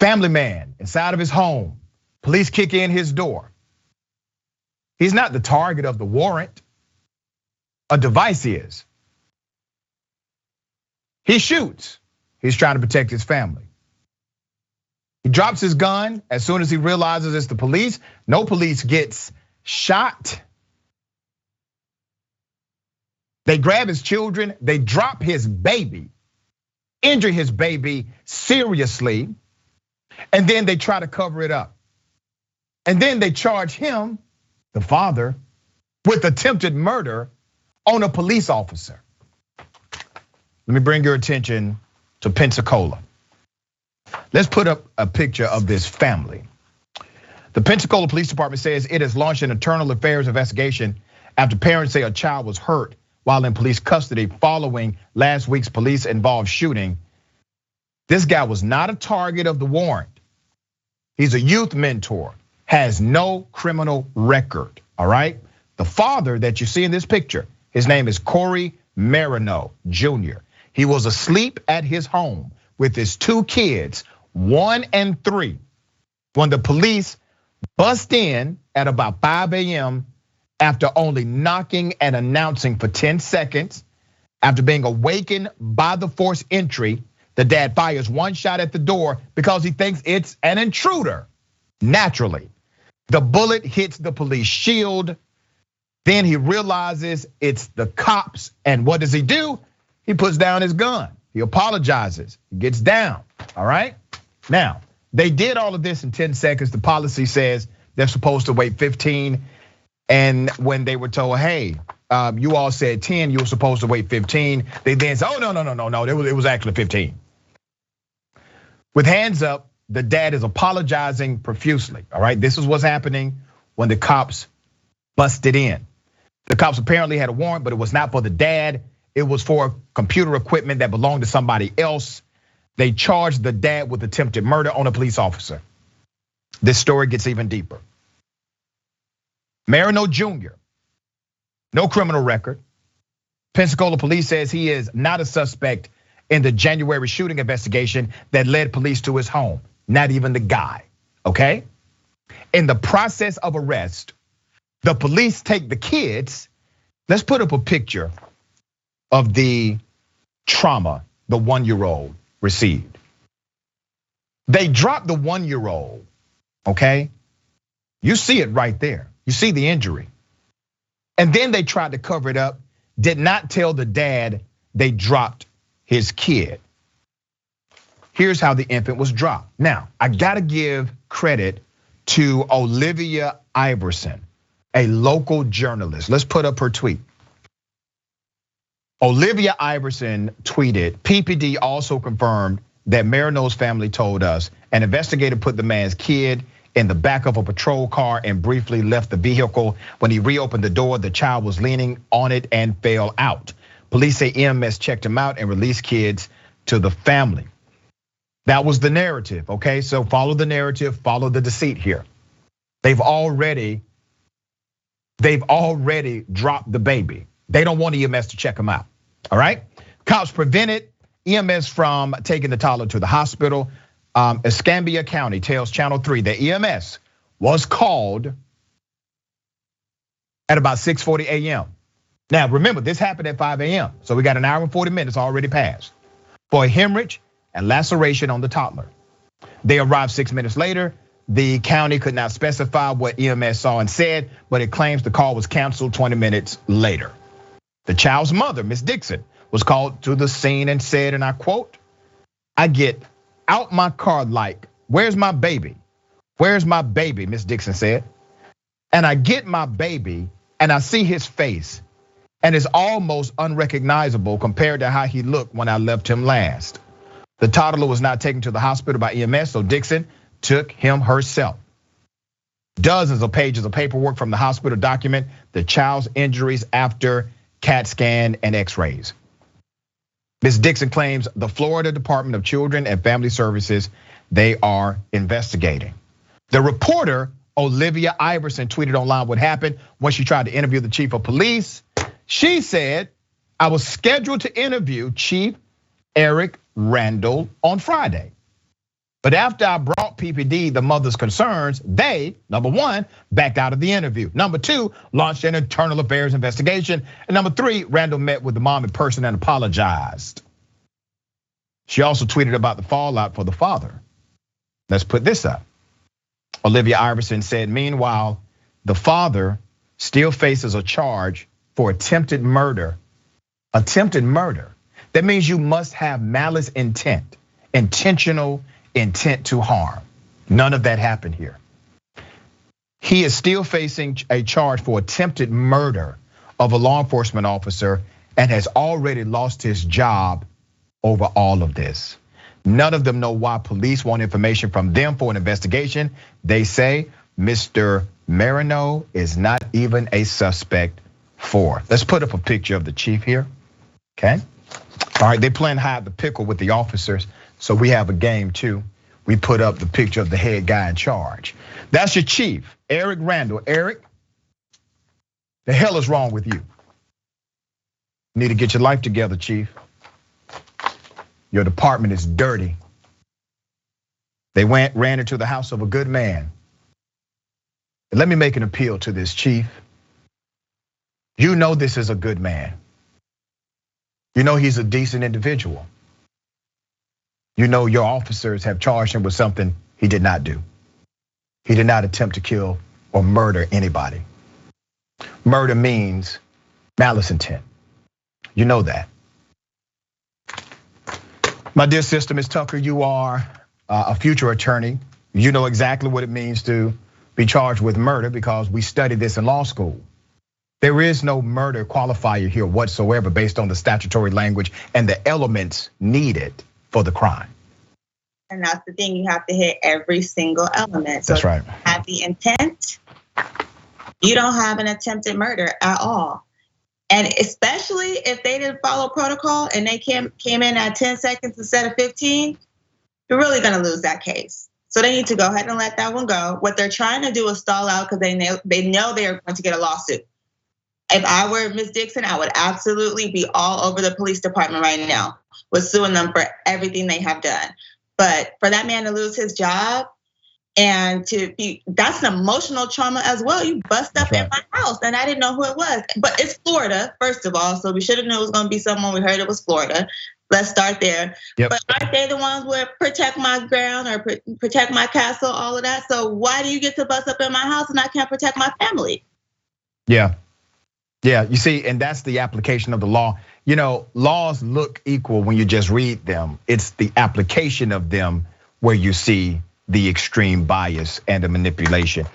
Family man inside of his home. Police kick in his door. He's not the target of the warrant. A device is. He shoots. He's trying to protect his family. He drops his gun as soon as he realizes it's the police. No police gets shot. They grab his children, they drop his baby, injure his baby seriously, and then they try to cover it up. And then they charge him, the father, with attempted murder on a police officer. Let me bring your attention to Pensacola. Let's put up a picture of this family. The Pensacola Police Department says it has launched an internal affairs investigation after parents say a child was hurt while in police custody following last week's police-involved shooting. This guy was not a target of the warrant. He's a youth mentor, has no criminal record, all right? The father that you see in this picture, his name is Corey Marino Jr. He was asleep at his home with his 2 kids, 1 and 3, when the police bust in at about 5 a.m. after only knocking and announcing for 10 seconds. After being awakened by the forced entry, the dad fires 1 shot at the door because he thinks it's an intruder. Naturally, the bullet hits the police shield. Then he realizes it's the cops, and what does he do? He puts down his gun. He apologizes, he gets down, all right? Now, they did all of this in 10 seconds. The policy says they're supposed to wait 15. And when they were told, hey, you all said 10, you were supposed to wait 15. They then said, oh, no, it was actually 15. With hands up, the dad is apologizing profusely, all right? This is what's happening when the cops busted in. The cops apparently had a warrant, but it was not for the dad. It was for computer equipment that belonged to somebody else. They charged the dad with attempted murder on a police officer. This story gets even deeper. Marino Jr., no criminal record. Pensacola police says he is not a suspect in the January shooting investigation that led police to his home. Not even the guy, okay? In the process of arrest, the police take the kids. Let's put up a picture of the trauma the 1-year-old received. They dropped the 1-year-old, okay? You see it right there. You see the injury. And then they tried to cover it up, did not tell the dad they dropped his kid. Here's how the infant was dropped. Now, I gotta give credit to Olivia Iverson, a local journalist. Let's put up her tweet. Olivia Iverson tweeted, PPD also confirmed that Marino's family told us an investigator put the man's kid in the back of a patrol car and briefly left the vehicle. When he reopened the door, the child was leaning on it and fell out. Police say EMS checked him out and released kids to the family. That was the narrative, okay? So follow the narrative, follow the deceit here. They've already dropped the baby. They don't want EMS to check him out, all right? Cops prevented EMS from taking the toddler to the hospital. Escambia County tells Channel 3 that EMS was called at about 6:40 a.m. Now, remember, this happened at 5 a.m. So we got an hour and 40 minutes already passed for a hemorrhage and laceration on the toddler. They arrived 6 minutes later. The county could not specify what EMS saw and said, but it claims the call was canceled 20 minutes later. The child's mother, Miss Dixon, was called to the scene and said, and I quote, "I get out my car like, where's my baby? Where's my baby?" Miss Dixon said. "And I get my baby and I see his face and it's almost unrecognizable compared to how he looked when I left him last." The toddler was not taken to the hospital by EMS, so Dixon took him herself. Dozens of pages of paperwork from the hospital document the child's injuries after CAT scan and x-rays. Ms. Dixon claims the Florida Department of Children and Family Services, they are investigating. The reporter, Olivia Iverson, tweeted online what happened when she tried to interview the chief of police. She said, "I was scheduled to interview Chief Eric Randall on Friday. But after I brought PPD the mother's concerns, they, number one, backed out of the interview. Number two, launched an internal affairs investigation. And number three, Randall met with the mom in person and apologized. She also tweeted about the fallout for the father. Let's put this up. Olivia Iverson said, meanwhile, the father still faces a charge for attempted murder. Attempted murder. That means you must have malice intent, intentional intent to harm. None of that happened here. He is still facing a charge for attempted murder of a law enforcement officer and has already lost his job over all of this. None of them know why police want information from them for an investigation. They say Mr. Marino is not even a suspect for. Let's put up a picture of the chief here, okay? All right, they playing hide the pickle with the officers, so we have a game too. We put up the picture of the head guy in charge. That's your chief, Eric Randall. Eric, the hell is wrong with you? You need to get your life together, chief. Your department is dirty. They ran into the house of a good man. And let me make an appeal to this chief. You know this is a good man. You know he's a decent individual. You know your officers have charged him with something he did not do. He did not attempt to kill or murder anybody. Murder means malice intent. You know that. My dear sister, Ms. Tucker, you are a future attorney. You know exactly what it means to be charged with murder because we studied this in law school. There is no murder qualifier here whatsoever based on the statutory language and the elements needed for the crime. And that's the thing, you have to hit every single element. So that's right. If you have the intent, you don't have an attempted murder at all. And especially if they didn't follow protocol and they came in at 10 seconds instead of 15, you're really gonna lose that case. So they need to go ahead and let that one go. What they're trying to do is stall out because they know they're going to get a lawsuit. If I were Ms. Dixon, I would absolutely be all over the police department right now with suing them for everything they have done. But for that man to lose his job and that's an emotional trauma as well. You bust up in my house and I didn't know who it was. But it's Florida, first of all, so we should have known it was gonna be someone. We heard it was Florida. Let's start there. Yep. But aren't they the ones who protect my ground or protect my castle, all of that? So why do you get to bust up in my house and I can't protect my family? Yeah, you see, and that's the application of the law. You know, laws look equal when you just read them. It's the application of them where you see the extreme bias and the manipulation.